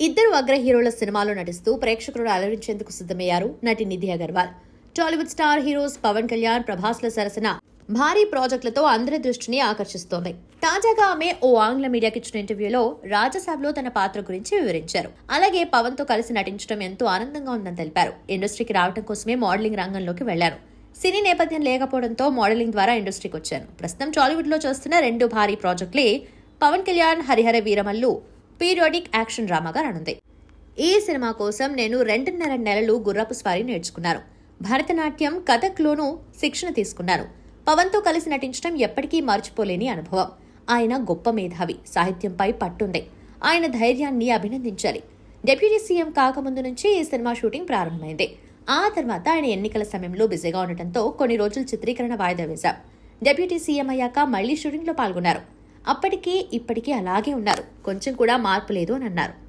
ఇద్దరు అగ్ర హీరోల సినిమాలో నటిస్తూ ప్రేక్షకులను అలరించేందుకు సిద్ధమయ్యారు నటి నిధి అగర్వాల్. టాలీవుడ్ స్టార్ హీరోస్ పవన్ కళ్యాణ్, ప్రభాస్ల సరసన భారీ ప్రాజెక్టులతో అందరి దృష్టిని ఆకర్షిస్తోంది. తాజాగా ఆమె ఓ ఆంగ్ల మీడియాకి ఇచ్చిన ఇంటర్వ్యూలో రాజసాబ్లో తన పాత్ర గురించి వివరించారు. అలాగే పవన్ తో కలిసి నటించడం ఎంతో ఆనందంగా ఉందని తెలిపారు. ఇండస్ట్రీకి రావడం కోసమే మోడలింగ్ రంగంలోకి వెళ్లారు. సినీ నేపథ్యం లేకపోవడంతో మోడలింగ్ ద్వారా ఇండస్ట్రీకి వచ్చాను. ప్రస్తుతం టాలీవుడ్ లో చేస్తున్న 2 భారీ ప్రాజెక్టులే పవన్ కళ్యాణ్ హరిహర వీరమల్లు పీరియాడిక్ యాక్షన్ డ్రామాగా రానుంది. ఈ సినిమా కోసం నేను 2.5 నెలలు గుర్రపు స్వారీ నేర్చుకున్నాను. భరతనాట్యం, కథక్లోనూ శిక్షణ తీసుకున్నాను. పవన్ తో కలిసి నటించడం ఎప్పటికీ మర్చిపోలేని అనుభవం. ఆయన గొప్ప మేధావి, సాహిత్యంపై పట్టుంది. ఆయన ధైర్యాన్ని అభినందించాలి. డిప్యూటీ సీఎం కాకముందు నుంచి ఈ సినిమా షూటింగ్ ప్రారంభమైంది. ఆ తర్వాత ఆయన ఎన్నికల సమయంలో బిజీగా ఉండటంతో కొన్ని రోజులు చిత్రీకరణ వాయిదా వేశాం. డిప్యూటీ సీఎం అయ్యాక మళ్లీ షూటింగ్ లో పాల్గొన్నారు. అప్పటికీ ఇప్పటికీ అలాగే ఉన్నారు. కొంచెం కూడా మార్పు లేదు అని అన్నారు.